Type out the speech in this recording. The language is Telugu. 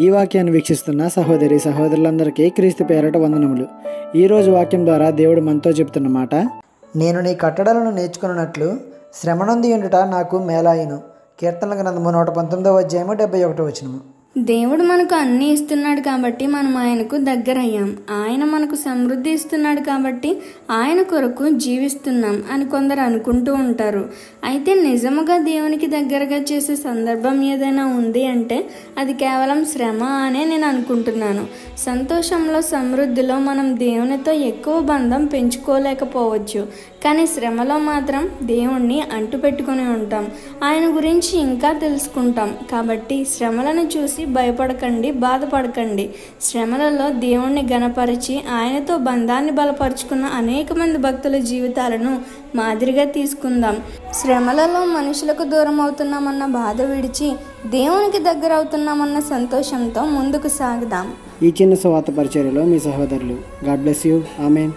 ఈ వాక్యాన్ని వీక్షిస్తున్న సహోదరి సహోదరులందరికీ క్రీస్తు పేరట వందనములు. ఈరోజు వాక్యం ద్వారా దేవుడు మనతో చెప్తున్న మాట, నేను నీ కట్టడలను నేర్చుకున్నట్లు శ్రమనొంది ఉండుట నాకు మేలాయను. కీర్తనల గ్రంథము 119:71. దేవుడు మనకు అన్నీ ఇస్తున్నాడు కాబట్టి మనం ఆయనకు దగ్గరయ్యాం. ఆయన మనకు సమృద్ధి ఇస్తున్నాడు కాబట్టి ఆయన కొరకు జీవిస్తున్నాం అని కొందరు అనుకుంటూ ఉంటారు. అయితే నిజముగా దేవునికి దగ్గరగా చేసే సందర్భం ఏదైనా ఉంది అంటే అది కేవలం శ్రమ అనే నేను అనుకుంటున్నాను. సంతోషంలో, సమృద్ధిలో మనం దేవునితో ఎక్కువ బంధం పెంచుకోలేకపోవచ్చు, కానీ శ్రమలో మాత్రం దేవుణ్ణి అంటుపెట్టుకుని ఉంటాం. ఆయన గురించి ఇంకా తెలుసుకుంటాం. కాబట్టి శ్రమలను చూసి భయపడకండి, బాధపడకండి. శ్రమలలో దేవుణ్ణి గణపరిచి ఆయనతో బంధాన్ని బలపరుచుకున్న అనేక మంది భక్తుల జీవితాలను మాదిరిగా తీసుకుందాం. శ్రమలలో మనుషులకు దూరం అవుతున్నామన్న బాధ విడిచి దేవునికి దగ్గర అవుతున్నామన్న సంతోషంతో ముందుకు సాగుదాం. ఈ చిన్న సువార్త పరిచర్యలో మీ సహోదరులు. God bless you. ఆమేన్.